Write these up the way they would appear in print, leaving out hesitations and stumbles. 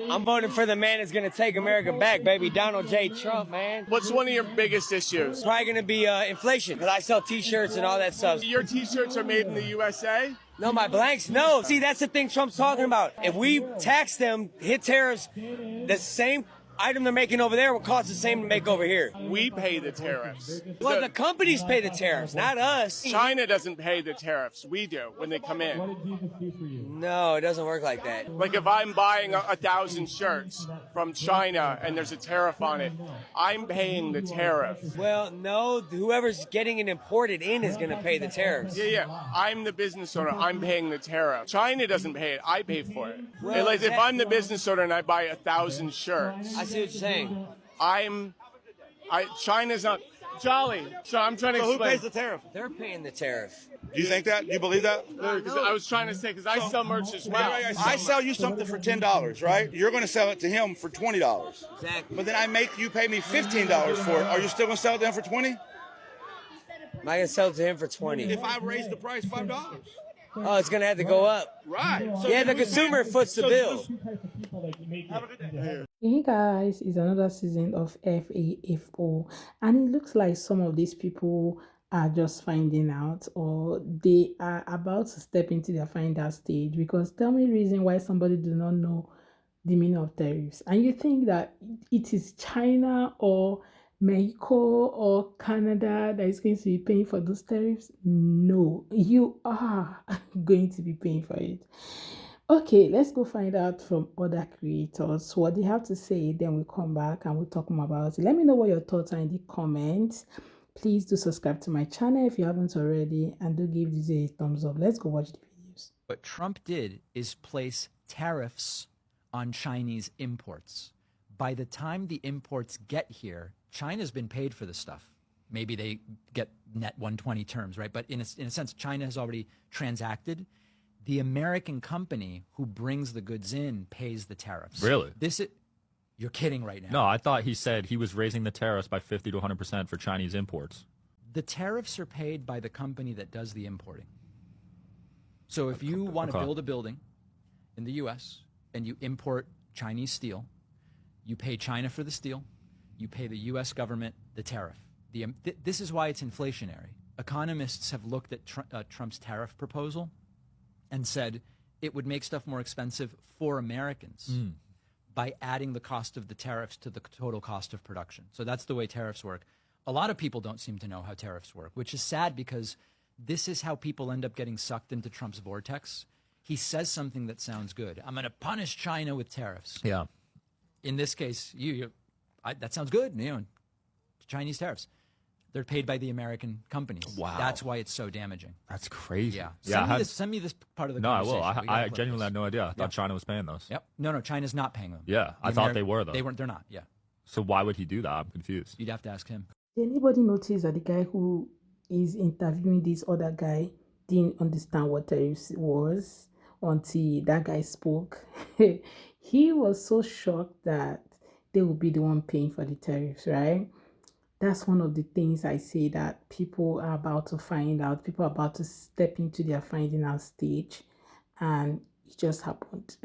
I'm voting for the man that's going to take America back, baby. Donald J. Trump, man. What's one of your biggest issues? Probably going to be inflation, because I sell T-shirts and all that stuff. Your T-shirts are made in the USA? No, my blanks, no. See, that's the thing Trump's talking about. If we tax them, hit tariffs, the same item they're making over there will cost the same to make over here. We pay the tariffs. Well, the companies pay the tariffs, not us. China doesn't pay the tariffs. We do when they come in. No, it doesn't work like that. Like if I'm buying 1,000 shirts from China and there's a tariff on it, I'm paying the tariff. Well, no, whoever's getting it imported in is going to pay the tariffs. Yeah. I'm the business owner. I'm paying the tariff. China doesn't pay it. I pay for it. Well, Like if I'm the business owner and I buy 1,000 shirts, I see what you're saying. China's not Jolly. So I'm trying to explain. Who pays the tariff? They're paying the tariff. Do you think that? Do you believe that? I was trying to say, because I sell merch as well. I sell you something for $10, right? You're going to sell it to him for $20. Exactly. But then I make you pay me $15 for it. Are you still going to sell it to him for $20? Am I going to sell it to him for 20? If I raise the price $5. Oh, it's going to have to go up. Right. So Yeah, the consumer foots the bill. Hey guys, it's another season of FAFO, and it looks like some of these people are just finding out, or they are about to step into their find out stage. Because tell me reason why somebody do not know the meaning of tariffs, and you think that it is China or Mexico or Canada that is going to be paying for those tariffs. No, you are going to be paying for it. Okay, let's go find out from other creators what they have to say. Then we'll come back and we'll talk more about it. Let me know what your thoughts are in the comments. Please do subscribe to my channel if you haven't already, and do give this a thumbs up. Let's go watch the videos. What Trump did is place tariffs on Chinese imports. By the time the imports get here, China's been paid for the stuff. Maybe they get net 120 terms, right? But in a sense, China has already transacted. The American company who brings the goods in pays the tariffs. Really? You're kidding right now. No, I thought he said he was raising the tariffs by 50 to 100% for Chinese imports. The tariffs are paid by the company that does the importing. So if you want to build a building in the U.S. and you import Chinese steel, you pay China for the steel, you pay the U.S. government the tariff. This is why it's inflationary. Economists have looked at Trump's tariff proposal and said it would make stuff more expensive for Americans by adding the cost of the tariffs to the total cost of production. So that's the way tariffs work. A lot of people don't seem to know how tariffs work, which is sad because this is how people end up getting sucked into Trump's vortex. He says something that sounds good. I'm going to punish China with tariffs. Yeah. In this case, that sounds good. Chinese tariffs. They're paid by the American companies. Wow. That's why it's so damaging. That's crazy. Yeah. Send me this part of the No, I conversation. will. I genuinely had no idea. I thought China was paying those. Yep. No, China's not paying them. Yeah, I thought they were, though. They're not, yeah. So why would he do that? I'm confused. You'd have to ask him. Did anybody notice that the guy who is interviewing this other guy didn't understand what tariffs was until that guy spoke? He was so shocked that they would be the one paying for the tariffs, right? That's one of the things I say that people are about to find out. People are about to step into their finding out stage, and it just happened.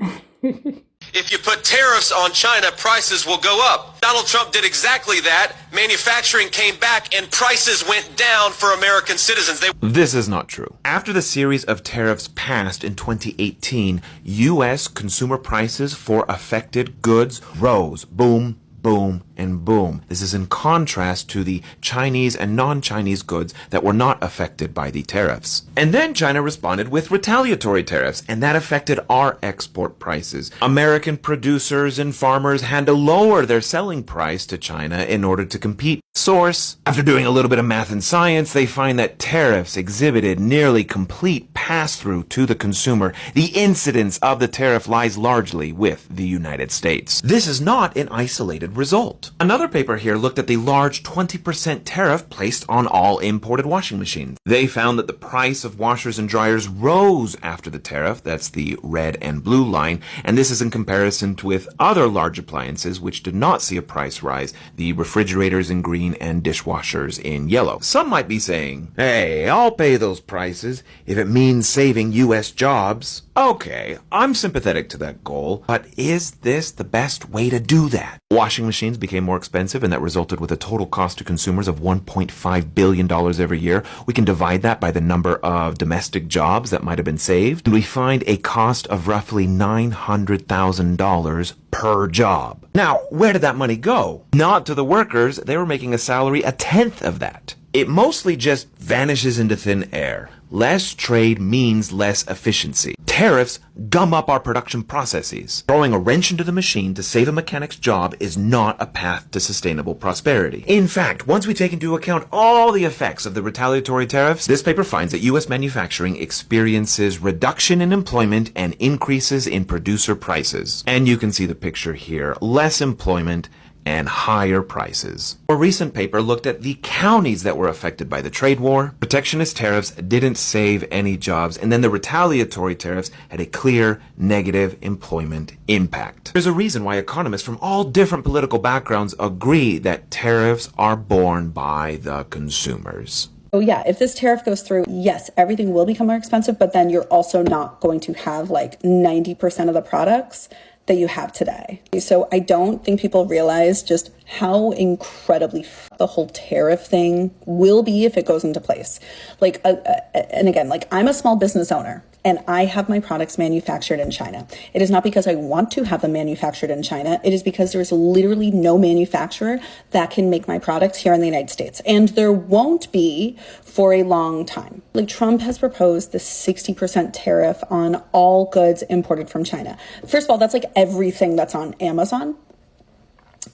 If you put tariffs on China, prices will go up. Donald Trump did exactly that. Manufacturing came back and prices went down for American citizens. This is not true. After the series of tariffs passed in 2018, U.S. consumer prices for affected goods rose. Boom, boom, and boom. This is in contrast to the Chinese and non-Chinese goods that were not affected by the tariffs. And then China responded with retaliatory tariffs, and that affected our export prices. American producers and farmers had to lower their selling price to China in order to compete. Source: after doing a little bit of math and science, they find that tariffs exhibited nearly complete pass-through to the consumer. The incidence of the tariff lies largely with the United States. This is not an isolated result. Another paper here looked at the large 20% tariff placed on all imported washing machines. They found that the price of washers and dryers rose after the tariff, that's the red and blue line, and this is in comparison with other large appliances which did not see a price rise, the refrigerators in green and dishwashers in yellow. Some might be saying, hey, I'll pay those prices if it means saving U.S. jobs. Okay, I'm sympathetic to that goal, but is this the best way to do that? Washing machines became more expensive, and that resulted with a total cost to consumers of $1.5 billion every year. We can divide that by the number of domestic jobs that might have been saved, and we find a cost of roughly $900,000 per job. Now, where did that money go? Not to the workers. They were making a salary a tenth of that. It mostly just vanishes into thin air. Less trade means less efficiency. Tariffs gum up our production processes. Throwing a wrench into the machine to save a mechanic's job is not a path to sustainable prosperity. In fact, once we take into account all the effects of the retaliatory tariffs, this paper finds that U.S. manufacturing experiences reduction in employment and increases in producer prices. And you can see the picture here. Less employment and higher prices. A recent paper looked at the counties that were affected by the trade war. Protectionist tariffs didn't save any jobs, and then the retaliatory tariffs had a clear negative employment impact. There's a reason why economists from all different political backgrounds agree that tariffs are borne by the consumers. Oh yeah, if this tariff goes through, yes, everything will become more expensive, but then you're also not going to have like 90% of the products that you have today. So I don't think people realize just how incredibly the whole tariff thing will be if it goes into place. Like, and again, like I'm a small business owner and I have my products manufactured in China. It is not because I want to have them manufactured in China. It is because there's literally no manufacturer that can make my products here in the United States. And there won't be for a long time. Like Trump has proposed the 60% tariff on all goods imported from China. First of all, that's like everything that's on Amazon.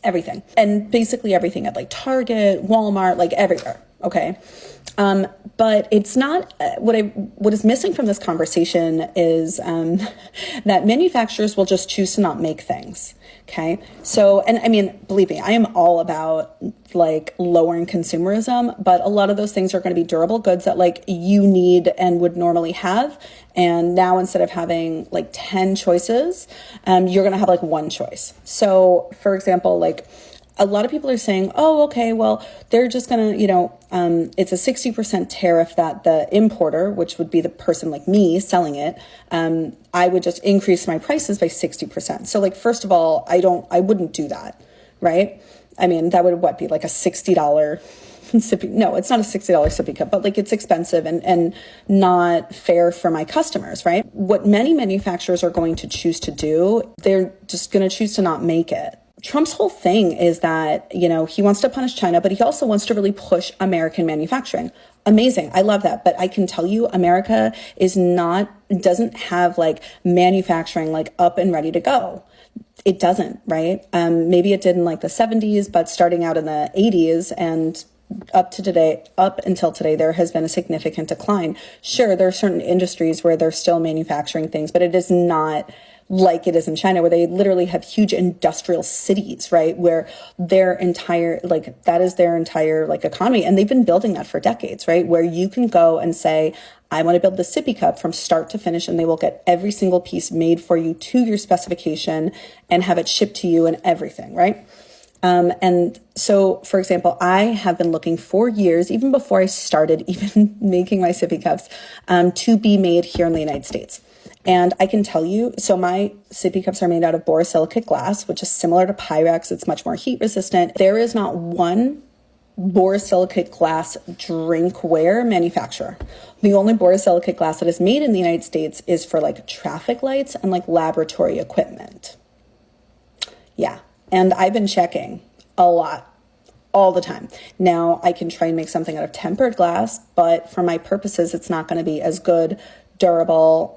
Everything. And basically everything at like Target, Walmart, like everywhere. Okay. But it's not what is missing from this conversation is that manufacturers will just choose to not make things. Okay. So, and I mean, believe me, I am all about like lowering consumerism, but a lot of those things are going to be durable goods that like you need and would normally have. And now instead of having like 10 choices, you're going to have like one choice. So for example, like a lot of people are saying, oh, okay, well, they're just going to, it's a 60% tariff that the importer, which would be the person like me selling it, I would just increase my prices by 60%. So like, first of all, I wouldn't do that, right? I mean, that would be like a $60 sippy. No, it's not a $60 sippy cup, but like it's expensive and not fair for my customers, right? What many manufacturers are going to choose to do, they're just going to choose to not make it. Trump's whole thing is that, he wants to punish China, but he also wants to really push American manufacturing. Amazing. I love that. But I can tell you, America doesn't have like manufacturing like up and ready to go. It doesn't, right? Maybe it did in like the 70s, but starting out in the 80s and up until today, there has been a significant decline. Sure, there are certain industries where they're still manufacturing things, but it is not like it is in China, where they literally have huge industrial cities, right? Where their entire, like, that is their entire, like, economy. And they've been building that for decades, right? Where you can go and say, I want to build the sippy cup from start to finish, and they will get every single piece made for you to your specification and have it shipped to you and everything, right? And so, for example, I have been looking for years, even before I started even making my sippy cups, to be made here in the United States. And I can tell you, so my sippy cups are made out of borosilicate glass, which is similar to Pyrex. It's much more heat resistant. There is not one borosilicate glass drinkware manufacturer. The only borosilicate glass that is made in the United States is for like traffic lights and like laboratory equipment. Yeah. And I've been checking a lot, all the time. Now I can try and make something out of tempered glass, but for my purposes, it's not going to be as good, durable,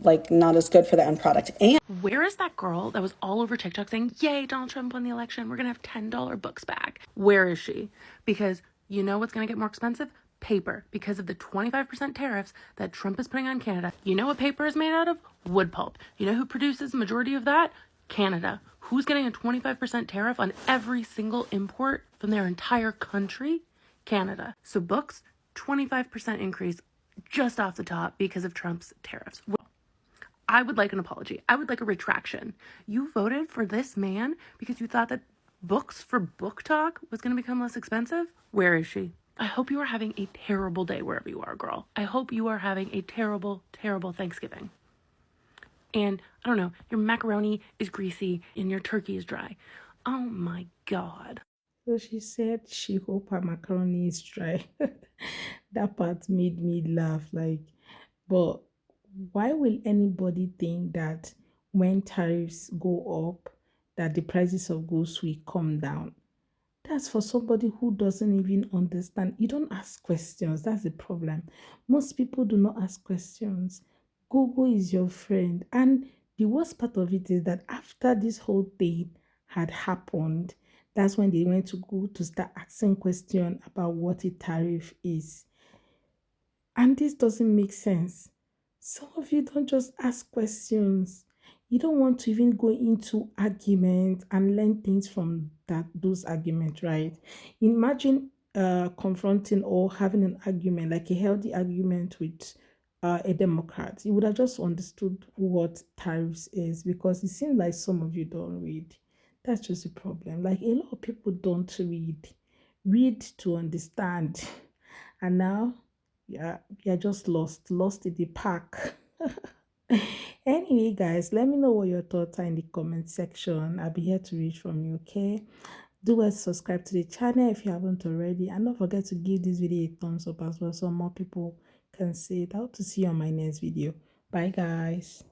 like not as good for the end product. And where is that girl that was all over TikTok saying, yay, Donald Trump won the election, we're going to have $10 books back? Where is she? Because you know what's going to get more expensive? Paper, because of the 25% tariffs that Trump is putting on Canada. You know what paper is made out of? Wood pulp. You know who produces the majority of that? Canada. Who's getting a 25% tariff on every single import from their entire country? Canada. So books, 25% increase just off the top because of Trump's tariffs. Well, I would like an apology. I would like a retraction. You voted for this man because you thought that books for book talk was going to become less expensive? Where is she? I hope you are having a terrible day wherever you are, girl. I hope you are having a terrible, terrible Thanksgiving. And I don't know, your macaroni is greasy and your turkey is dry. Oh my God. So she said she hope her macaroni is dry. That part made me laugh. Like, but why will anybody think that when tariffs go up, that the prices of goods will come down? That's for somebody who doesn't even understand. You don't ask questions. That's the problem. Most people do not ask questions. Google is your friend. And the worst part of it is that after this whole thing had happened, that's when they went to Google to start asking questions about what a tariff is. And this doesn't make sense. Some of you don't just ask questions. You don't want to even go into argument and learn things from those arguments, right? Imagine confronting or having an argument, like a healthy argument with a Democrat. You would have just understood what tariffs is, because it seems like some of you don't read. That's just a problem. Like, a lot of people don't read. Read to understand. And now, yeah, you're just lost in the park. Anyway, guys, let me know what your thoughts are in the comment section. I'll be here to read from you, okay? Do well to subscribe to the channel if you haven't already, and don't forget to give this video a thumbs up as well so more people can see it. I hope to see you on my next video. Bye, guys.